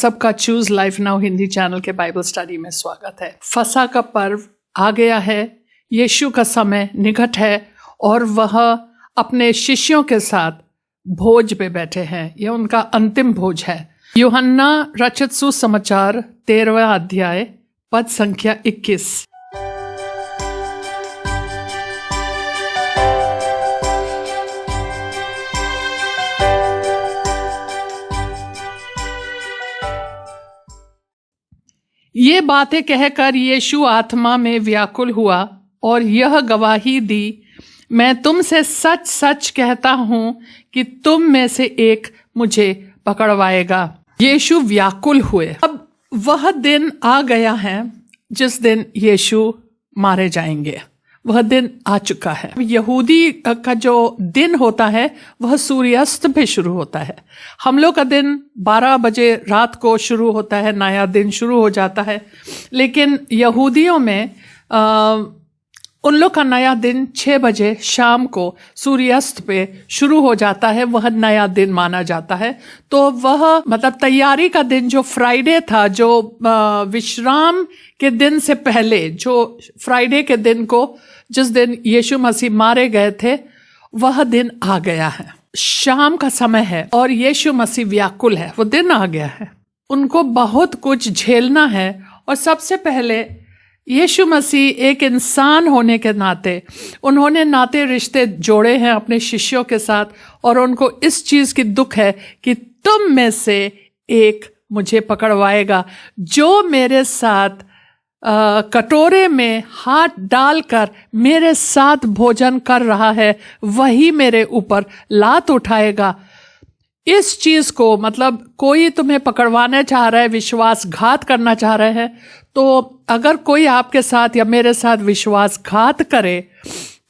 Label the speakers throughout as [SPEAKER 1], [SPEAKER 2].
[SPEAKER 1] सबका choose life now Hindi channel के Bible study में स्वागत है। फसह का पर्व आ गया है, यीशु का समय निकट है और वह अपने शिष्यों के साथ भोज पे बैठे हैं। यह उनका अंतिम भोज है। यूहन्ना रचित सुसमाचार 13वां अध्याय पद संख्या 21। ये बातें कहकर यीशु आत्मा में व्याकुल हुआ और यह गवाही दी, मैं तुमसे सच सच कहता हूं कि तुम में से एक मुझे पकड़वाएगा। यीशु व्याकुल हुए। अब वह दिन आ गया है जिस दिन यीशु मारे जाएंगे। वह दिन आ चुका है। यहूदी का जो दिन होता है वह सूर्यास्त पे शुरू होता है। हम लोग का दिन 12 बजे रात को शुरू होता है, नया दिन शुरू हो जाता है। लेकिन यहूदियों में उन लोग का नया दिन 6 बजे शाम को सूर्यास्त पे शुरू हो जाता है। वह नया दिन माना जाता है। तो वह मतलब तैयारी का दिन जो फ्राइडे था, जो विश्राम के दिन से पहले, जो फ्राइडे के दिन को जिस दिन यीशु मसीह मारे गए थे, वह दिन आ गया है। शाम का समय है और यीशु मसीह व्याकुल है। वो दिन आ गया है। उनको बहुत कुछ झेलना है। और सबसे पहले यीशु मसीह एक इंसान होने के नाते उन्होंने नाते रिश्ते जोड़े हैं अपने शिष्यों के साथ, और उनको इस चीज की दुख है कि तुम में से एक मुझे पकड़वाएगा। जो मेरे साथ कटोरे में हाथ डालकर मेरे साथ भोजन कर रहा है, वही मेरे ऊपर लात उठाएगा। इस चीज को मतलब कोई तुम्हें पकड़वाना चाह रहा है, विश्वासघात करना चाह रहे हैं, तो अगर कोई आपके साथ या मेरे साथ विश्वासघात करे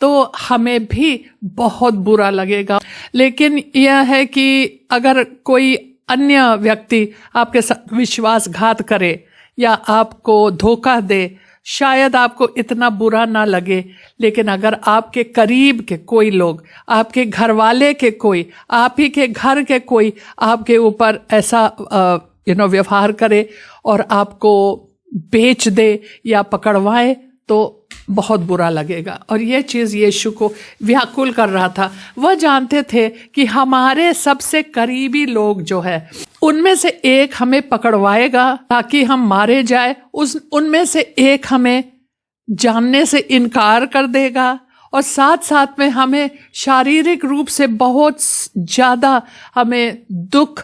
[SPEAKER 1] तो हमें भी बहुत बुरा लगेगा। लेकिन यह है कि अगर कोई अन्य व्यक्ति आपके साथ विश्वासघात करे या आपको धोखा दे, शायद आपको इतना बुरा ना लगे। लेकिन अगर आपके करीब के कोई लोग, आपके घर वाले के कोई, आप ही के घर के कोई आपके ऊपर ऐसा व्यवहार करे और आपको बेच दे या पकड़वाए, तो बहुत बुरा लगेगा। और यह चीज़ यीशु को व्याकुल कर रहा था। वह जानते थे कि हमारे सबसे करीबी लोग जो है, उनमें से एक हमें पकड़वाएगा ताकि हम मारे जाए। उनमें से एक हमें जानने से इनकार कर देगा और साथ साथ में हमें शारीरिक रूप से बहुत ज़्यादा हमें दुख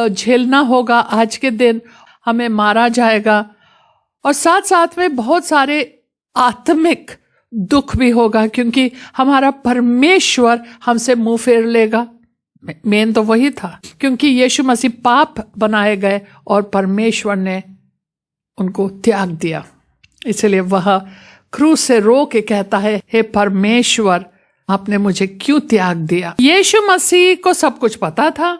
[SPEAKER 1] झेलना होगा। आज के दिन हमें मारा जाएगा और साथ साथ में बहुत सारे आत्मिक दुख भी होगा, क्योंकि हमारा परमेश्वर हमसे मुंह फेर लेगा। मेन तो वही था, क्योंकि यीशु मसीह पाप बनाए गए और परमेश्वर ने उनको त्याग दिया। इसलिए वह क्रूस से रो के कहता है, हे परमेश्वर, आपने मुझे क्यों त्याग दिया। यीशु मसीह को सब कुछ पता था।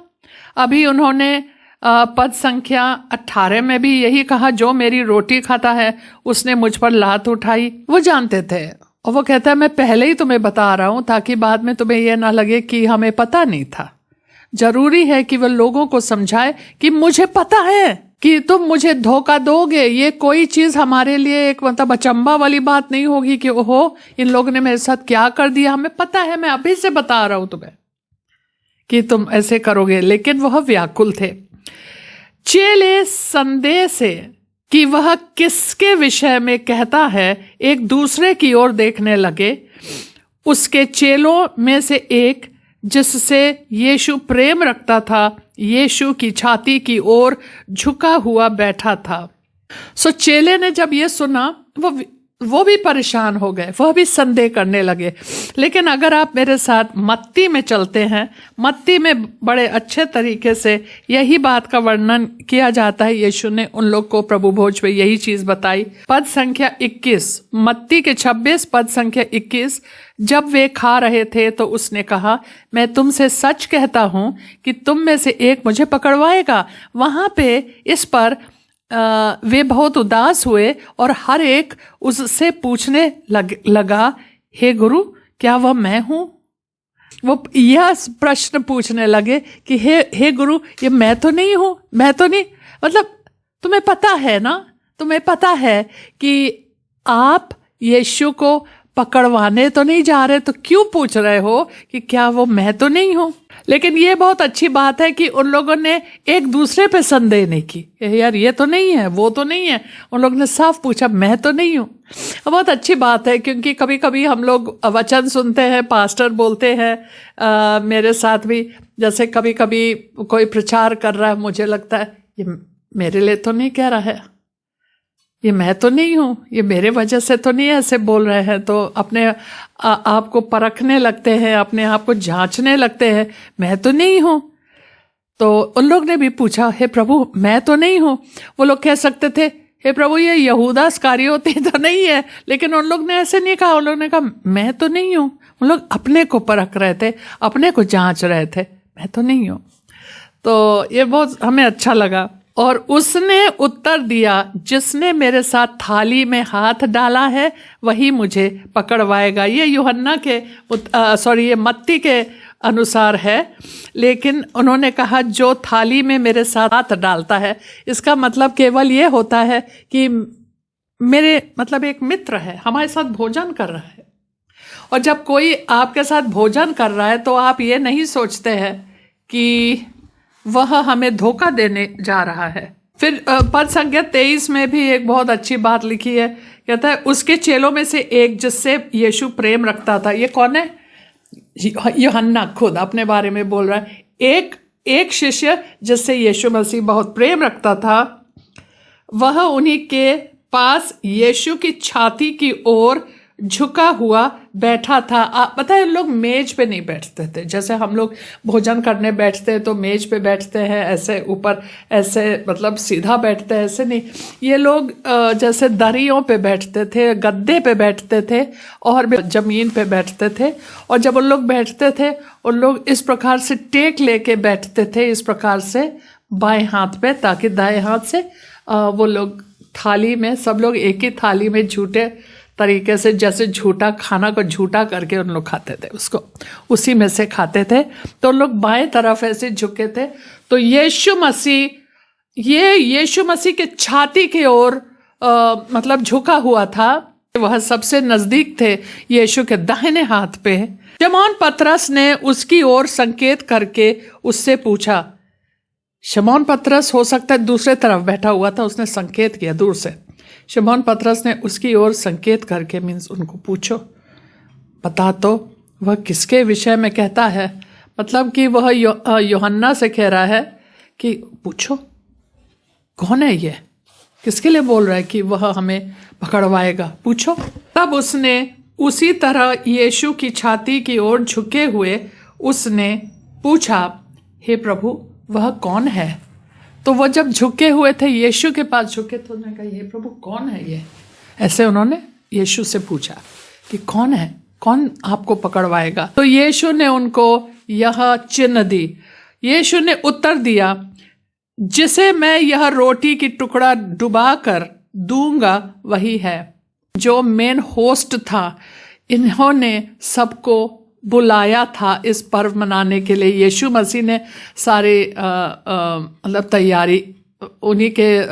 [SPEAKER 1] अभी उन्होंने पद संख्या 18 में भी यही कहा, जो मेरी रोटी खाता है उसने मुझ पर लात उठाई। वो जानते थे और वो कहता है, मैं पहले ही तुम्हें बता रहा हूं ताकि बाद में तुम्हें यह ना लगे कि हमें पता नहीं था। जरूरी है कि वह लोगों को समझाए कि मुझे पता है कि तुम मुझे धोखा दोगे। ये कोई चीज हमारे लिए एक मतलब अचंबा वाली बात नहीं होगी कि ओहो, इन लोगों ने मेरे साथ क्या कर दिया। हमें पता है, मैं अभी से बता रहा हूं तुम्हें कि तुम ऐसे करोगे। लेकिन वह व्याकुल थे। चेले संदेह से कि वह किसके विषय में कहता है एक दूसरे की ओर देखने लगे। उसके चेलों में से एक, जिससे यीशु प्रेम रखता था, यीशु की छाती की ओर झुका हुआ बैठा था। सो चेले ने जब ये सुना, वो भी परेशान हो गए, वह भी संदेह करने लगे। लेकिन अगर आप मेरे साथ मत्ती में चलते हैं, मत्ती में बड़े अच्छे तरीके से यही बात का वर्णन किया जाता है। यीशु ने उन लोग को प्रभु भोज पे यही चीज बताई। पद संख्या 21, मत्ती के 26 पद संख्या 21, जब वे खा रहे थे तो उसने कहा, मैं तुमसे सच कहता हूं कि तुम में से एक मुझे पकड़वाएगा। वहां पे इस पर वे बहुत उदास हुए और हर एक उससे पूछने लगा, हे गुरु, क्या वह मैं हूं? वो यह प्रश्न पूछने लगे कि हे गुरु, ये मैं तो नहीं हूं, मैं तो नहीं। मतलब तुम्हें पता है ना, तुम्हें पता है कि आप यीशु को पकड़वाने तो नहीं जा रहे, तो क्यों पूछ रहे हो कि क्या वो मैं तो नहीं हूं? लेकिन ये बहुत अच्छी बात है कि उन लोगों ने एक दूसरे पे संदेह नहीं की, यार ये तो नहीं है, वो तो नहीं है। उन लोगों ने साफ पूछा मैं तो नहीं हूं। बहुत अच्छी बात है, क्योंकि कभी कभी हम लोग वचन सुनते हैं, पास्टर बोलते हैं, मेरे साथ भी, जैसे कभी कभी कोई प्रचार कर रहा है, मुझे लगता है ये मेरे लिए तो नहीं कह रहा है, ये मैं तो नहीं हूँ, ये मेरे वजह से तो नहीं ऐसे बोल रहे हैं। तो अपने आप को परखने लगते हैं, अपने आप को जांचने लगते हैं, मैं तो नहीं हूँ। तो उन लोग ने भी पूछा, हे प्रभु मैं तो नहीं हूँ। वो लोग कह सकते थे, हे प्रभु ये यहूदा इस्करियोती तो नहीं है, लेकिन उन लोग ने ऐसे नहीं कहा। उन लोग ने कहा मैं तो नहीं हूँ। उन लोग अपने को परख रहे थे, अपने को जांच रहे थे, मैं तो नहीं हूँ। तो ये बहुत हमें अच्छा लगा। और उसने उत्तर दिया, जिसने मेरे साथ थाली में हाथ डाला है वही मुझे पकड़वाएगा। ये यूहन्ना के ये मत्ती के अनुसार है, लेकिन उन्होंने कहा जो थाली में मेरे साथ हाथ डालता है, इसका मतलब केवल ये होता है कि मेरे मतलब एक मित्र है, हमारे साथ भोजन कर रहा है। और जब कोई आपके साथ भोजन कर रहा है तो आप ये नहीं सोचते हैं कि वह हमें धोखा देने जा रहा है। फिर पद संख्या 23 में भी एक बहुत अच्छी बात लिखी है, कहता है उसके चेलों में से एक जिससे यीशु प्रेम रखता था। ये कौन है? यूहन्ना खुद अपने बारे में बोल रहा है। एक शिष्य जिससे यीशु मसीह बहुत प्रेम रखता था, वह उन्हीं के पास यीशु की छाती की ओर झुका हुआ बैठा था। पता है लोग मेज पे नहीं बैठते थे, जैसे हम लोग भोजन करने बैठते हैं तो मेज पे बैठते हैं, ऐसे ऊपर ऐसे मतलब सीधा बैठते हैं, ऐसे नहीं। ये लोग जैसे दरियों पे बैठते थे, गद्दे पे बैठते थे और जमीन पे बैठते थे। और जब उन लोग बैठते थे, उन लोग इस प्रकार से टेक लेके बैठते थे, इस प्रकार से बाएं हाथ पे, ताकि दाएं हाथ से वो लोग थाली में, सब लोग एक ही थाली में झूठे तरीके से, जैसे झूठा खाना को झूठा करके उन लोग खाते थे, उसको उसी में से खाते थे। तो उन लोग बाएं तरफ ऐसे झुके थे। तो यीशु मसीह के छाती की ओर मतलब झुका हुआ था। वह सबसे नजदीक थे, यीशु के दाहिने हाथ पे। शमौन पतरस ने उसकी ओर संकेत करके उससे पूछा। शमौन पतरस हो सकता है दूसरे तरफ बैठा हुआ था, उसने संकेत किया दूर से। शमौन पतरस ने उसकी ओर संकेत करके मीन्स उनको पूछो, बता तो वह किसके विषय में कहता है। मतलब कि वह यूहन्ना से कह रहा है कि पूछो कौन है ये, किसके लिए बोल रहा है कि वह हमें पकड़वाएगा, पूछो। तब उसने उसी तरह यीशु की छाती की ओर झुके हुए उसने पूछा, हे प्रभु वह कौन है? तो वो जब झुके हुए थे, यीशु के पास झुके, तो उन्होंने कहा, हे प्रभु कौन है ये? ऐसे उन्होंने यीशु से पूछा कि कौन है, कौन आपको पकड़वाएगा? तो यीशु ने उनको यह चिन्ह दी। यीशु ने उत्तर दिया, जिसे मैं यह रोटी की टुकड़ा डुबा कर दूंगा वही है। जो मेन होस्ट था, इन्होंने सबको बुलाया था इस पर्व मनाने के लिए। यीशु मसीह ने सारे मतलब तैयारी उन्हीं के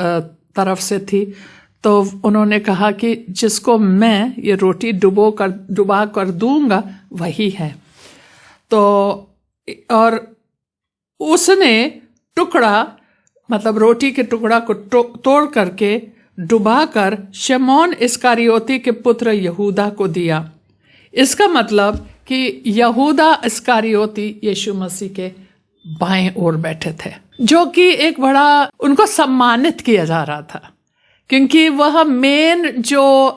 [SPEAKER 1] तरफ से थी। तो उन्होंने कहा कि जिसको मैं ये रोटी डुबा कर दूंगा वही है। तो और उसने टुकड़ा मतलब रोटी के टुकड़ा को तोड़ करके डुबा कर शमौन इस्करियोती के पुत्र यहूदा को दिया। इसका मतलब कि यहूदा इस्करियोती यीशु मसीह के बाएं ओर बैठे थे, जो कि एक बड़ा उनको सम्मानित किया जा रहा था, क्योंकि वह मेन जो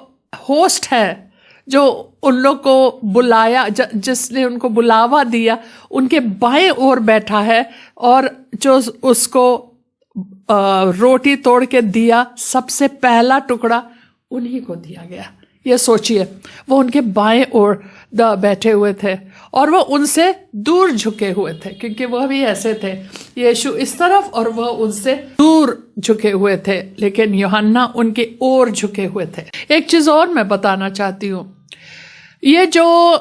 [SPEAKER 1] होस्ट है, जो उन लोग को बुलाया, जिसने उनको बुलावा दिया, उनके बाएं ओर बैठा है। और जो उसको रोटी तोड़ के दिया, सबसे पहला टुकड़ा उन्हीं को दिया गया। ये सोचिए, वो उनके बाएं ओर बैठे हुए थे और वो उनसे दूर झुके हुए थे, क्योंकि वह भी ऐसे थे, यीशु इस तरफ और वह उनसे दूर झुके हुए थे, लेकिन यूहन्ना उनके ओर झुके हुए थे। एक चीज और मैं बताना चाहती हूँ, ये जो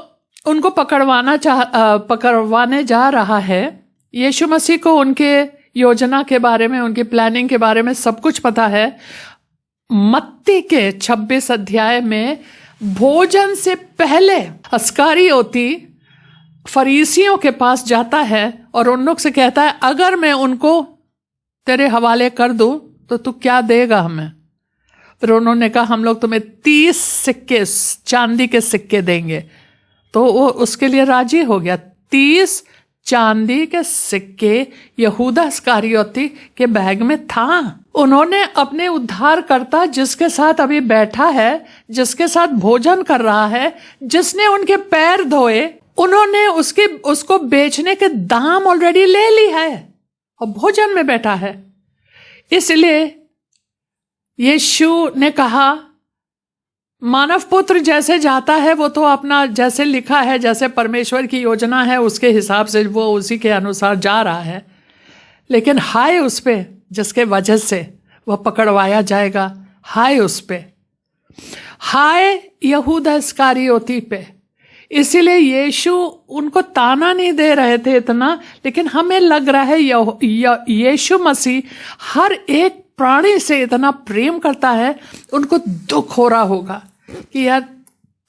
[SPEAKER 1] उनको पकड़वाने जा रहा है, यीशु मसीह को उनके योजना के बारे में, उनकी प्लानिंग के बारे में सब कुछ पता है। मत्ती के 26 अध्याय में भोजन से पहले अस्कारियोती फरीसियों के पास जाता है और उन लोग से कहता है, अगर मैं उनको तेरे हवाले कर दूं तो तू क्या देगा हमें? फिर उन्होंने कहा, हम लोग तुम्हें 30 सिक्के, चांदी के सिक्के देंगे। तो वो उसके लिए राजी हो गया। 30 चांदी के सिक्के यहूदा अस्कारियोती के बैग में था। उन्होंने अपने उद्धारकर्ता, जिसके साथ अभी बैठा है, जिसके साथ भोजन कर रहा है, जिसने उनके पैर धोए, उन्होंने उसको बेचने के दाम ऑलरेडी ले ली है और भोजन में बैठा है। इसलिए यीशु ने कहा, मानव पुत्र जैसे जाता है वो तो अपना, जैसे लिखा है, जैसे परमेश्वर की योजना है उसके हिसाब से वो उसी के अनुसार जा रहा है, लेकिन हाय उस पे जिसके वजह से वह पकड़वाया जाएगा। हाय उस पे, हाय यहूदा अस्कारियोती पे। इसीलिए यीशु उनको ताना नहीं दे रहे थे इतना, लेकिन हमें लग रहा है यीशु मसीह हर एक प्राणी से इतना प्रेम करता है, उनको दुख हो रहा होगा कि यार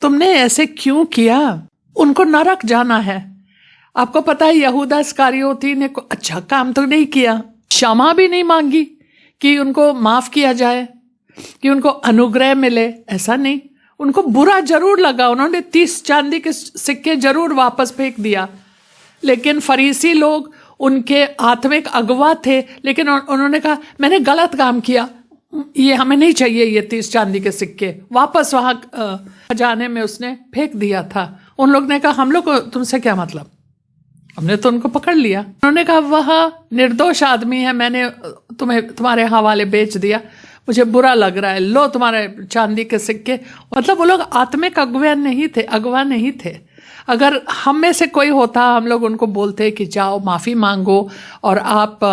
[SPEAKER 1] तुमने ऐसे क्यों किया। उनको नरक जाना है। आपको पता है यहूदा अस्कारियोती ने अच्छा काम तो नहीं किया, क्षमा भी नहीं मांगी कि उनको माफ किया जाए, कि उनको अनुग्रह मिले, ऐसा नहीं। उनको बुरा जरूर लगा, उन्होंने 30 चांदी के सिक्के जरूर वापस फेंक दिया। लेकिन फरीसी लोग उनके आत्मिक अगवा थे, लेकिन उन्होंने कहा मैंने गलत काम किया, ये हमें नहीं चाहिए, ये 30 चांदी के सिक्के। वापस वहां खजाने में उसने फेंक दिया था। उन लोग ने कहा हम लोग को तुमसे क्या मतलब, हमने तो उनको पकड़ लिया। उन्होंने कहा वह निर्दोष आदमी है, मैंने तुम्हारे हवाले बेच दिया, मुझे बुरा लग रहा है, लो तुम्हारे चांदी के सिक्के। मतलब वो लोग आत्मिक अगवा नहीं थे। अगर हम में से कोई होता, हम लोग उनको बोलते कि जाओ माफ़ी मांगो और आप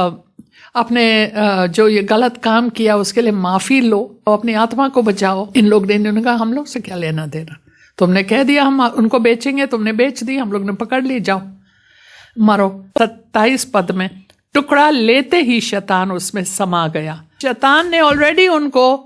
[SPEAKER 1] अपने जो ये गलत काम किया उसके लिए माफ़ी लो और अपनी आत्मा को बचाओ। इन लोग ने कहा हम लोग से क्या लेना देना, तुमने कह दिया हम उनको बेचेंगे, तुमने बेच दी, हम लोग ने पकड़ ली, जाओ मरो। 27 पद में, टुकड़ा लेते ही शैतान उसमें समा गया। शैतान ने ऑलरेडी उनको,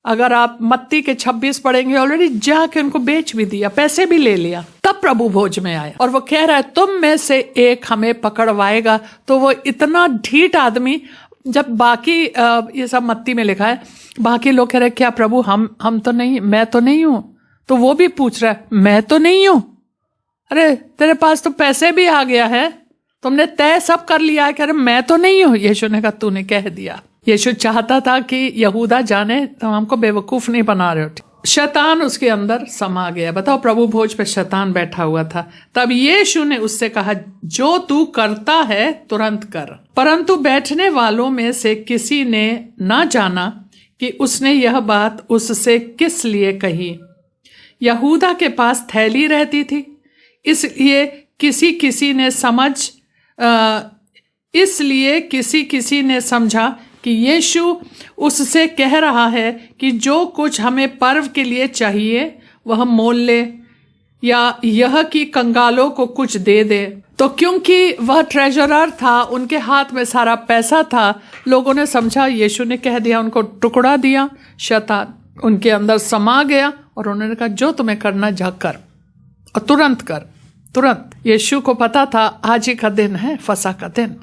[SPEAKER 1] अगर आप मत्ती के 26 पढ़ेंगे, ऑलरेडी जाके उनको बेच भी दिया, पैसे भी ले लिया। तब प्रभु भोज में आया और वो कह रहा है तुम में से एक हमें पकड़वाएगा। तो वो इतना ढीठ आदमी, जब बाकी ये सब मत्ती में लिखा है, बाकी लोग कह रहे क्या प्रभु हम तो नहीं, मैं तो नहीं हूं, तो वो भी पूछ रहा है मैं तो नहीं हूं। अरे तेरे पास तो पैसे भी आ गया है, तुमने तय सब कर लिया है, कह रहे मैं तो नहीं हूं। यीशु ने कहा तूने कह दिया। यीशु चाहता था कि यहूदा जाने तो हमको बेवकूफ नहीं बना रहे हो। शैतान उसके अंदर समा गया। बताओ, प्रभु भोज पे शैतान बैठा हुआ था। तब यीशु ने उससे कहा जो तू करता है तुरंत कर। परंतु बैठने वालों में से किसी ने ना जाना कि उसने यह बात उससे किस लिए कही। यहूदा के पास थैली रहती थी, इसलिए किसी किसी ने समझा कि यीशु उससे कह रहा है कि जो कुछ हमें पर्व के लिए चाहिए वह मोल ले, या यह कि कंगालों को कुछ दे दे। तो क्योंकि वह ट्रेजरर था, उनके हाथ में सारा पैसा था, लोगों ने समझा यीशु ने कह दिया, उनको टुकड़ा दिया। शैतान उनके अंदर समा गया और उन्होंने कहा जो तुम्हें करना जा कर, और तुरंत कर, तुरंत। यीशु को पता था आज ही का दिन है, फसह का दिन,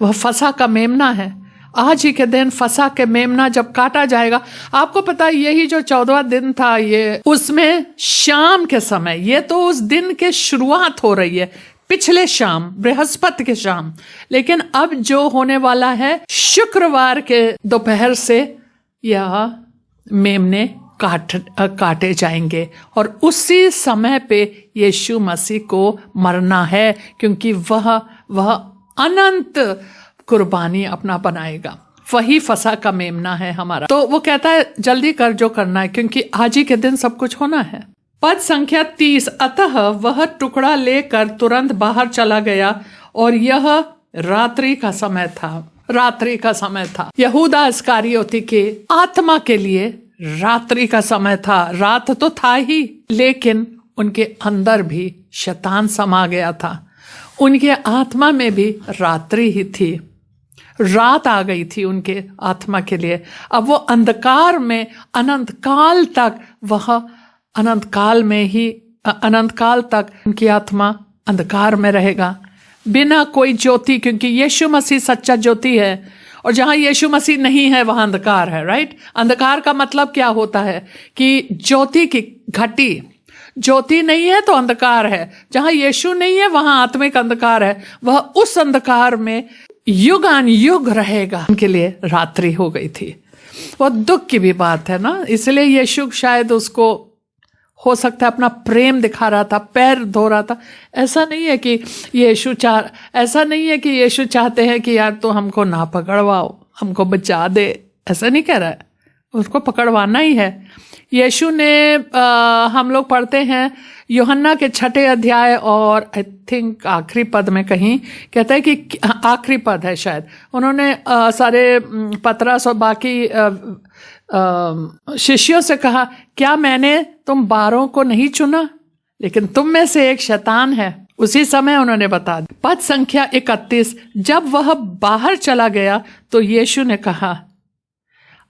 [SPEAKER 1] वह फसह का मेमना है। आज ही के दिन फसह के मेमना जब काटा जाएगा, आपको पता है यही जो 14वां दिन था, ये उसमें शाम के समय, ये तो उस दिन के शुरुआत हो रही है, पिछले शाम, बृहस्पति के शाम। लेकिन अब जो होने वाला है शुक्रवार के दोपहर से यह मेमने काटे जाएंगे और उसी समय पे यीशु मसीह को मरना है, क्योंकि वह अनंत कुर्बानी अपना बनाएगा। वही फसह का मेमना है हमारा। तो वो कहता है जल्दी कर जो करना है, क्योंकि आज ही के दिन सब कुछ होना है। पद संख्या 30, अतः वह टुकड़ा लेकर तुरंत बाहर चला गया और यह रात्रि का समय था। यहूदा अस्कारियोती के आत्मा के लिए रात्रि का समय था। रात तो था ही, लेकिन उनके अंदर भी शैतान समा गया था, उनके आत्मा में भी रात्रि ही थी। रात आ गई थी उनके आत्मा के लिए। अब वो अंधकार में अनंत काल तक, वह अनंत काल तक उनकी आत्मा अंधकार में रहेगा, बिना कोई ज्योति, क्योंकि यीशु मसीह सच्चा ज्योति है। और जहां यीशु मसीह नहीं है वहां अंधकार है, राइट। अंधकार का मतलब क्या होता है कि ज्योति की घटी, ज्योति नहीं है तो अंधकार है। जहां यीशु नहीं है वहां आत्मिक अंधकार है। वह उस अंधकार में युगान युग रहेगा। उनके लिए रात्रि हो गई थी। बहुत दुख की भी बात है ना। इसलिए यीशु शायद उसको, हो सकता है, अपना प्रेम दिखा रहा था, पैर धो रहा था। ऐसा नहीं है कि यीशु चाहते हैं कि यार तो हमको ना पकड़वाओ, हमको बचा दे, ऐसा नहीं कह रहा है। उसको पकड़वाना ही है। यीशु ने हम लोग पढ़ते हैं यूहन्ना के 6 अध्याय और आई थिंक आखिरी पद में कहीं कहता है कि आखिरी पद है शायद, उन्होंने सारे पतरस और बाकी शिष्यों से कहा, क्या मैंने तुम 12 को नहीं चुना, लेकिन तुम में से एक शैतान है। उसी समय उन्होंने बता दिया। पद संख्या 31, जब वह बाहर चला गया तो यीशु ने कहा,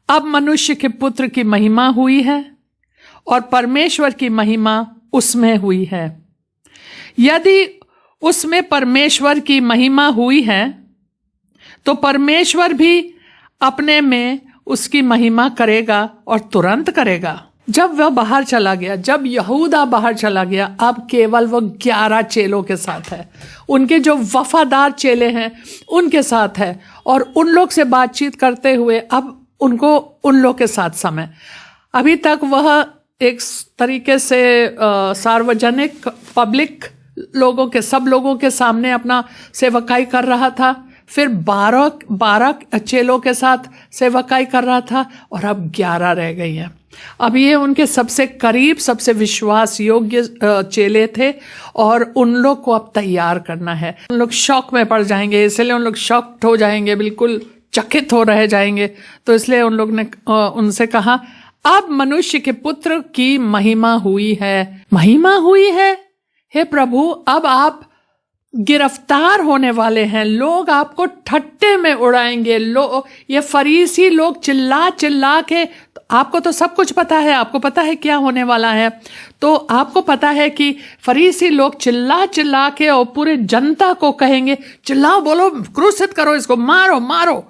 [SPEAKER 1] अब मनुष्य के पुत्र की महिमा हुई है और परमेश्वर की महिमा उसमें हुई है। यदि उसमें परमेश्वर की महिमा हुई है तो परमेश्वर भी अपने में उसकी महिमा करेगा और तुरंत करेगा। जब वह बाहर चला गया, जब यहूदा बाहर चला गया, अब केवल वो 11 चेलों के साथ है। उनके जो वफादार चेले हैं उनके साथ है, और उन लोग से बातचीत करते हुए अब उनको उन लोग के साथ समय। अभी तक वह एक तरीके से सार्वजनिक, पब्लिक लोगों के, सब लोगों के सामने अपना सेवकाई कर रहा था। फिर 12 चेलों के साथ सेवकाई कर रहा था, और अब 11 रह गई हैं। अब ये उनके सबसे करीब, सबसे विश्वास योग्य चेले थे, और उन लोग को अब तैयार करना है। उन लोग शौक में पड़ जाएंगे, इसलिए उन लोग शॉक्ड हो जाएंगे, बिल्कुल चकित हो रह जाएंगे। तो इसलिए उन लोग ने उनसे कहा, अब मनुष्य के पुत्र की महिमा हुई है। महिमा हुई है, हे प्रभु, अब आप गिरफ्तार होने वाले हैं। लोग आपको ठट्टे में उड़ाएंगे। ये फरीसी लोग चिल्ला चिल्ला के, आपको तो सब कुछ पता है, आपको पता है क्या होने वाला है। तो आपको पता है कि फरीसी लोग चिल्ला चिल्ला के और पूरे जनता को कहेंगे, चिल्लाओ, बोलो, क्रूसित करो इसको, मारो मारो।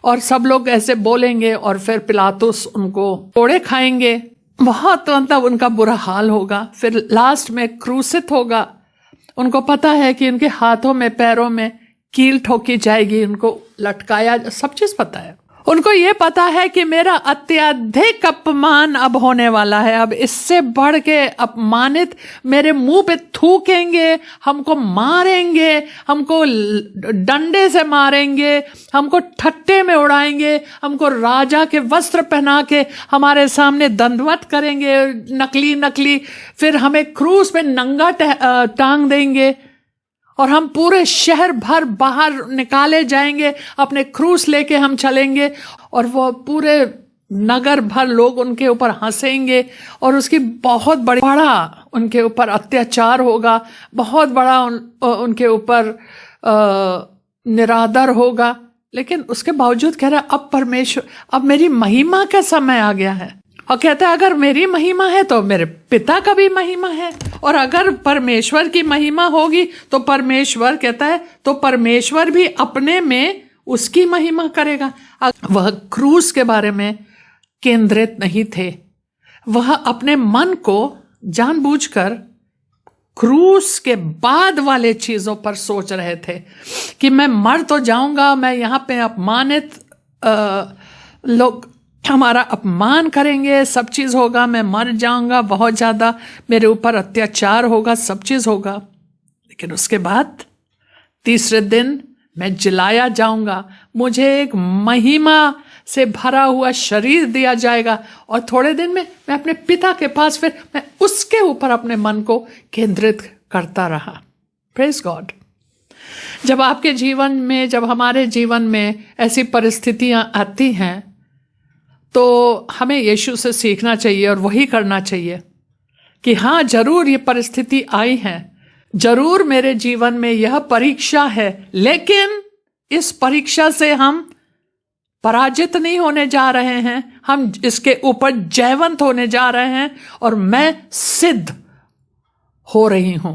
[SPEAKER 1] और सब लोग ऐसे बोलेंगे, और फिर पिलातुस उनको कोड़े खाएंगे। बहुत मतलब उनका बुरा हाल होगा। फिर लास्ट में क्रूसित होगा। उनको पता है कि उनके हाथों में, पैरों में कील ठोकी जाएगी, उनको लटकाया, सब चीज पता है। उनको ये पता है कि मेरा अत्यधिक अपमान अब होने वाला है। अब इससे बढ़ के अपमानित मेरे मुंह पे थूकेंगे, हमको मारेंगे, हमको डंडे से मारेंगे, हमको ठट्टे में उड़ाएंगे, हमको राजा के वस्त्र पहना के हमारे सामने दंडवत करेंगे, नकली नकली। फिर हमें क्रूस पे नंगा टांग देंगे, और हम पूरे शहर भर बाहर निकाले जाएंगे। अपने क्रूस लेके हम चलेंगे, और वो पूरे नगर भर लोग उनके ऊपर हंसेंगे, और उसकी बहुत बड़ा उनके ऊपर अत्याचार होगा, बहुत बड़ा उनके ऊपर निरादर होगा। लेकिन उसके बावजूद कह रहा है, अब परमेश्वर, अब मेरी महिमा का समय आ गया है। और कहता है, अगर मेरी महिमा है तो मेरे पिता का भी महिमा है, और अगर परमेश्वर की महिमा होगी तो परमेश्वर, कहता है, तो परमेश्वर भी अपने में उसकी महिमा करेगा। वह क्रूस के बारे में केंद्रित नहीं थे। वह अपने मन को जानबूझकर क्रूस के बाद वाले चीजों पर सोच रहे थे कि मैं मर तो जाऊंगा, मैं यहाँ पे अपमानित, लोग हमारा अपमान करेंगे, सब चीज़ होगा, मैं मर जाऊंगा, बहुत ज़्यादा मेरे ऊपर अत्याचार होगा, सब चीज़ होगा। लेकिन उसके बाद तीसरे दिन मैं जिलाया जाऊंगा, मुझे एक महिमा से भरा हुआ शरीर दिया जाएगा, और थोड़े दिन में मैं अपने पिता के पास, फिर मैं उसके ऊपर अपने मन को केंद्रित करता रहा। Praise God. जब आपके जीवन में, जब हमारे जीवन में ऐसी परिस्थितियां आती हैं, तो हमें यीशु से सीखना चाहिए और वही करना चाहिए कि हाँ, जरूर ये परिस्थिति आई है, जरूर मेरे जीवन में यह परीक्षा है, लेकिन इस परीक्षा से हम पराजित नहीं होने जा रहे हैं, हम इसके ऊपर जयवंत होने जा रहे हैं और मैं सिद्ध हो रही हूं।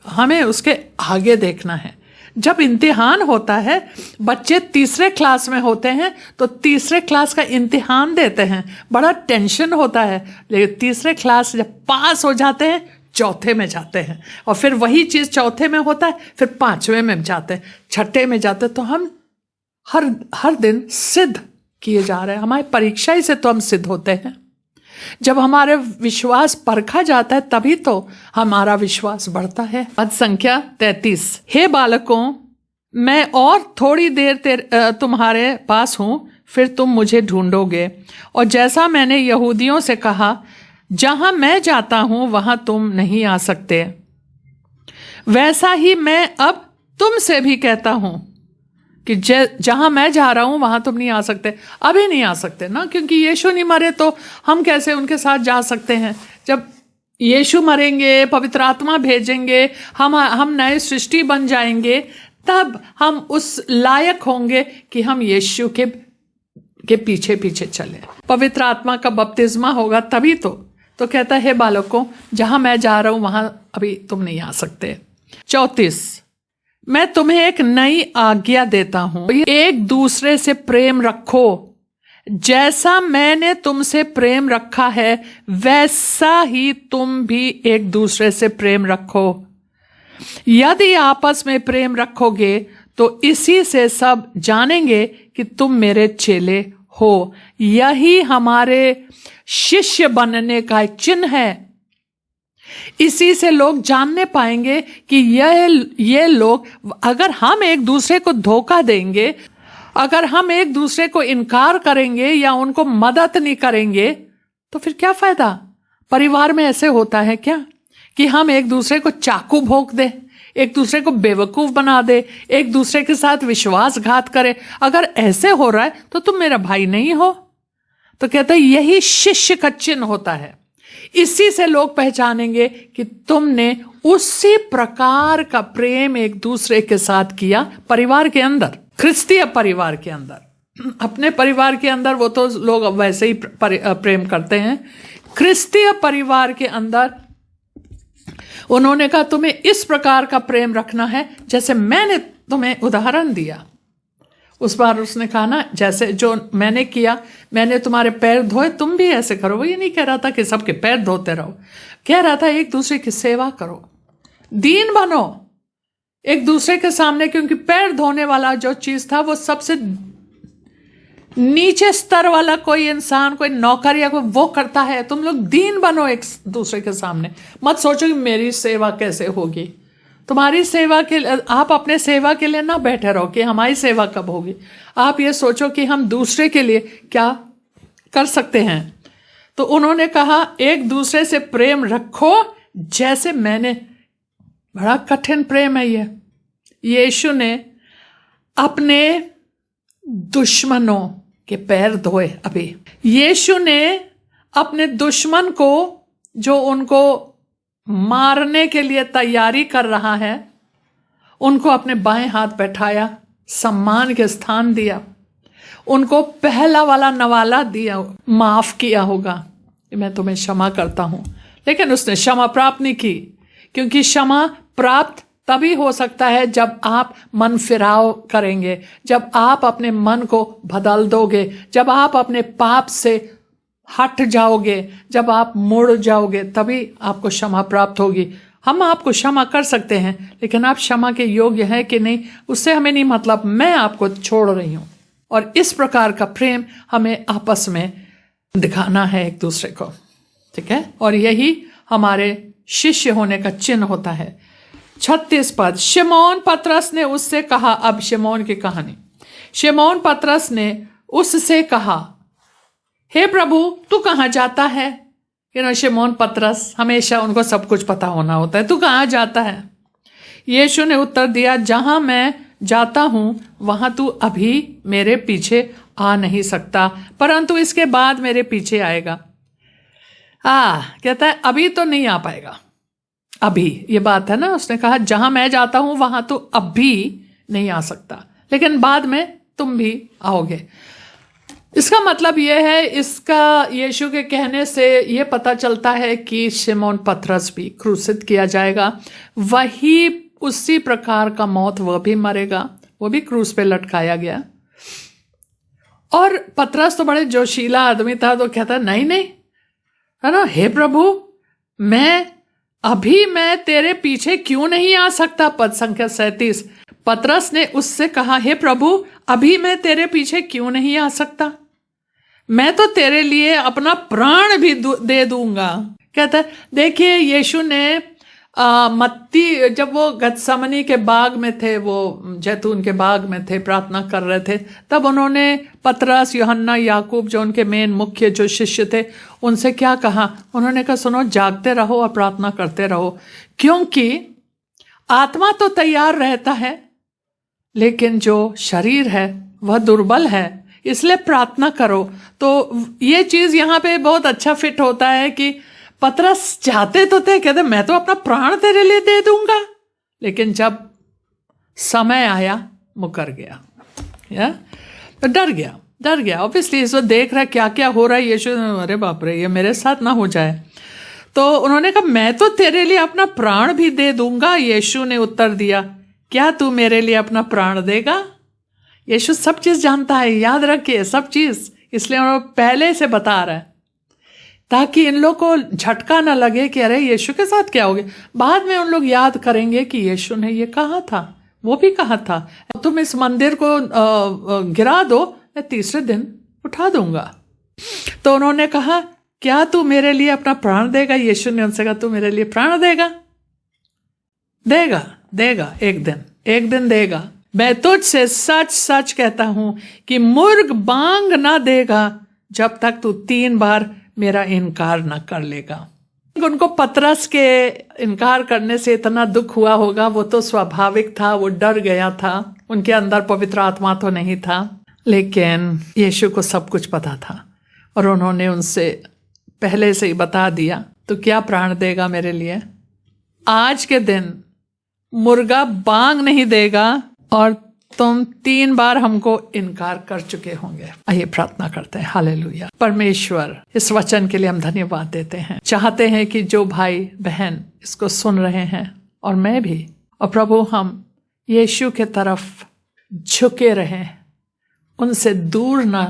[SPEAKER 1] हमें उसके आगे देखना है। जब इम्तिहान होता है, बच्चे तीसरे क्लास में होते हैं तो तीसरे क्लास का इम्तिहान देते हैं, बड़ा टेंशन होता है। लेकिन तीसरे क्लास जब पास हो जाते हैं, चौथे में जाते हैं, और फिर वही चीज़ चौथे में होता है, फिर पांचवें में जाते हैं, छठे में जाते हैं। तो हम हर दिन सिद्ध किए जा रहे हैं। हमारी परीक्षा ही से तो हम सिद्ध होते हैं। जब हमारे विश्वास परखा जाता है तभी तो हमारा विश्वास बढ़ता है। पद संख्या 33। हे बालकों, मैं और थोड़ी देर तुम्हारे पास हूं, फिर तुम मुझे ढूंढोगे। और जैसा मैंने यहूदियों से कहा, जहां मैं जाता हूं वहां तुम नहीं आ सकते, वैसा ही मैं अब तुमसे भी कहता हूं कि जहां मैं जा रहा हूं वहां तुम नहीं आ सकते। अभी नहीं आ सकते ना, क्योंकि यीशु नहीं मरे तो हम कैसे उनके साथ जा सकते हैं। जब यीशु मरेंगे, पवित्र आत्मा भेजेंगे, हम नए सृष्टि बन जाएंगे, तब हम उस लायक होंगे कि हम यीशु के पीछे पीछे चले। पवित्र आत्मा का बपतिस्मा होगा तभी तो कहता है, बालकों, जहां मैं जा रहा हूं वहां अभी तुम नहीं आ सकते। 34। मैं तुम्हें एक नई आज्ञा देता हूं, एक दूसरे से प्रेम रखो। जैसा मैंने तुमसे प्रेम रखा है, वैसा ही तुम भी एक दूसरे से प्रेम रखो। यदि आपस में प्रेम रखोगे तो इसी से सब जानेंगे कि तुम मेरे चेले हो। यही हमारे शिष्य बनने का एक चिन्ह है। इसी से लोग जानने पाएंगे कि ये लोग, अगर हम एक दूसरे को धोखा देंगे, अगर हम एक दूसरे को इनकार करेंगे या उनको मदद नहीं करेंगे, तो फिर क्या फायदा। परिवार में ऐसे होता है क्या कि हम एक दूसरे को चाकू भोंक दे, एक दूसरे को बेवकूफ बना दे, एक दूसरे के साथ विश्वासघात करे। अगर ऐसे हो रहा है तो तुम मेरा भाई नहीं हो। तो कहता है यही शिष्य का चिन्ह होता है। इसी से लोग पहचानेंगे कि तुमने उसी प्रकार का प्रेम एक दूसरे के साथ किया। परिवार के अंदर, ख्रिस्तीय परिवार के अंदर, अपने परिवार के अंदर वो तो लोग वैसे ही प्रेम करते हैं। ख्रिस्तीय परिवार के अंदर उन्होंने कहा तुम्हें इस प्रकार का प्रेम रखना है जैसे मैंने तुम्हें उदाहरण दिया। उस बार उसने कहा ना, जैसे जो मैंने किया, मैंने तुम्हारे पैर धोए, तुम भी ऐसे करो। वो ये नहीं कह रहा था कि सबके पैर धोते रहो, कह रहा था एक दूसरे की सेवा करो, दीन बनो एक दूसरे के सामने। क्योंकि पैर धोने वाला जो चीज था वो सबसे नीचे स्तर वाला कोई इंसान, कोई नौकर या कोई वो करता है। तुम लोग दीन बनो एक दूसरे के सामने। मत सोचो कि मेरी सेवा कैसे होगी। तुम्हारी सेवा के, आप अपने सेवा के लिए ना बैठे रहो कि हमारी सेवा कब होगी। आप ये सोचो कि हम दूसरे के लिए क्या कर सकते हैं। तो उन्होंने कहा एक दूसरे से प्रेम रखो जैसे मैंने। बड़ा कठिन प्रेम है ये। यीशु ने अपने दुश्मनों के पैर धोए। अभी यीशु ने अपने दुश्मन को, जो उनको मारने के लिए तैयारी कर रहा है, उनको अपने बाएं हाथ बैठाया, सम्मान के स्थान दिया, उनको पहला वाला नवाला दिया, माफ किया होगा मैं तुम्हें क्षमा करता हूं। लेकिन उसने क्षमा प्राप्त नहीं की, क्योंकि क्षमा प्राप्त तभी हो सकता है जब आप मन फिराव करेंगे, जब आप अपने मन को बदल दोगे, जब आप अपने पाप से हट जाओगे, जब आप मुड़ जाओगे, तभी आपको क्षमा प्राप्त होगी। हम आपको क्षमा कर सकते हैं, लेकिन आप क्षमा के योग्य हैं कि नहीं उससे हमें नहीं मतलब। मैं आपको छोड़ रही हूं। और इस प्रकार का प्रेम हमें आपस में दिखाना है एक दूसरे को, ठीक है। और यही हमारे शिष्य होने का चिन्ह होता है। 36 पद। शिमोन पतरस ने उससे कहा, अब शिमोन की कहानी। शिमोन पतरस ने उससे कहा, हे प्रभु तू कहाँ जाता है। शिमोन पतरस, हमेशा उनको सब कुछ पता होना होता है। तू कहाँ जाता है। यीशु ने उत्तर दिया, जहां मैं जाता हूं वहां तू अभी मेरे पीछे आ नहीं सकता, परंतु इसके बाद मेरे पीछे आएगा। कहता है अभी तो नहीं आ पाएगा। अभी ये बात है ना, उसने कहा जहां मैं जाता हूं वहां तो अभी नहीं आ सकता, लेकिन बाद में तुम भी आओगे। इसका मतलब यह है, इसका यीशु के कहने से यह पता चलता है कि शिमोन पतरस भी क्रूसित किया जाएगा, वही उसी प्रकार का मौत वह भी मरेगा, वो भी क्रूस पे लटकाया गया। और पतरस तो बड़े जोशीला आदमी था, तो कहता नहीं नहीं, है ना, हे प्रभु मैं तेरे पीछे क्यों नहीं आ सकता। पद संख्या 37, पतरस ने उससे कहा, हे प्रभु अभी मैं तेरे पीछे क्यों नहीं आ सकता, मैं तो तेरे लिए अपना प्राण भी दे दूंगा। कहता है, देखिए यीशु ने मत्ती, जब वो गतसमनी के बाग में थे, वो जैतून के बाग में थे, प्रार्थना कर रहे थे, तब उन्होंने पतरस, यूहन्ना, याकूब, जो उनके मेन मुख्य जो शिष्य थे, उनसे क्या कहा? उन्होंने कहा, सुनो, जागते रहो और प्रार्थना करते रहो, क्योंकि आत्मा तो तैयार रहता है लेकिन जो शरीर है वह दुर्बल है, इसलिए प्रार्थना करो। तो ये चीज यहाँ पे बहुत अच्छा फिट होता है कि पतरस चाहते तो थे, कहते मैं तो अपना प्राण तेरे लिए दे दूंगा, लेकिन जब समय आया मुकर गया, या तो डर गया। ऑब्वियसली इस वक्त देख रहा है क्या क्या हो रहा है, यीशु, अरे बाप रे, ये मेरे साथ ना हो जाए। तो उन्होंने कहा, मैं तो तेरे लिए अपना प्राण भी दे दूंगा। यीशु ने उत्तर दिया, क्या तू मेरे लिए अपना प्राण देगा? यीशु सब चीज जानता है, याद रखिए, सब चीज, इसलिए उन्होंने पहले से बता रहा है ताकि इन लोग को झटका ना लगे कि अरे यीशु के साथ क्या हो गया। बाद में उन लोग याद करेंगे कि यीशु ने ये कहा था, वो भी कहा था, तुम इस मंदिर को गिरा दो, मैं तीसरे दिन उठा दूंगा। तो उन्होंने कहा, क्या तू मेरे लिए अपना प्राण देगा? यीशु ने उनसे कहा, तू मेरे लिए प्राण देगा? देगा, एक दिन देगा। मैं तुझसे सच सच कहता हूं कि मुर्ग बांग ना देगा जब तक तू 3 बार मेरा इनकार न कर लेगा। उनको पतरस के इनकार करने से इतना दुख हुआ होगा, वो तो स्वाभाविक था, वो डर गया था, उनके अंदर पवित्र आत्मा तो नहीं था, लेकिन यीशु को सब कुछ पता था और उन्होंने उनसे पहले से ही बता दिया, तो क्या प्राण देगा मेरे लिए? आज के दिन मुर्गा बांग नहीं देगा और तुम 3 बार हमको इनकार कर चुके होंगे। आइए प्रार्थना करते हैं। हालेलुया। परमेश्वर, इस वचन के लिए हम धन्यवाद देते हैं। चाहते हैं कि जो भाई बहन इसको सुन रहे हैं और मैं भी, और प्रभु हम यीशु के तरफ झुके रहें, उनसे दूर ना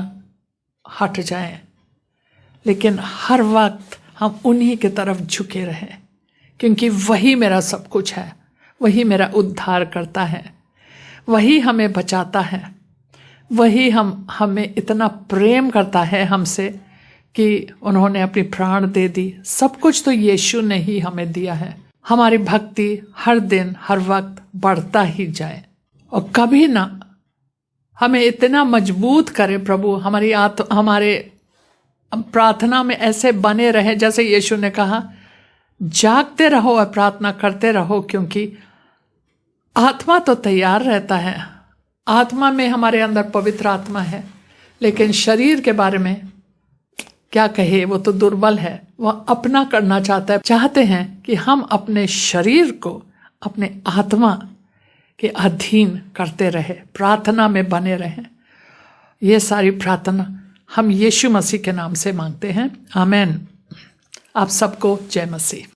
[SPEAKER 1] हट जाएं, लेकिन हर वक्त हम उन्हीं की तरफ झुके रहें, क्योंकि वही मेरा सब कुछ है, वही मेरा उद्धार करता है, वही हमें बचाता है, वही हमें इतना प्रेम करता है हमसे कि उन्होंने अपनी प्राण दे दी। सब कुछ तो यीशु ने ही हमें दिया है। हमारी भक्ति हर दिन हर वक्त बढ़ता ही जाए और कभी ना हमें इतना मजबूत करे प्रभु, हमारे प्रार्थना में ऐसे बने रहे जैसे यीशु ने कहा, जागते रहो और प्रार्थना करते रहो, क्योंकि आत्मा तो तैयार रहता है, आत्मा में हमारे अंदर पवित्र आत्मा है, लेकिन शरीर के बारे में क्या कहे, वो तो दुर्बल है, वह अपना करना चाहता है। चाहते हैं कि हम अपने शरीर को अपने आत्मा के अधीन करते रहे, प्रार्थना में बने रहें। ये सारी प्रार्थना हम यीशु मसीह के नाम से मांगते हैं। आमीन। आप सबको जय मसीह।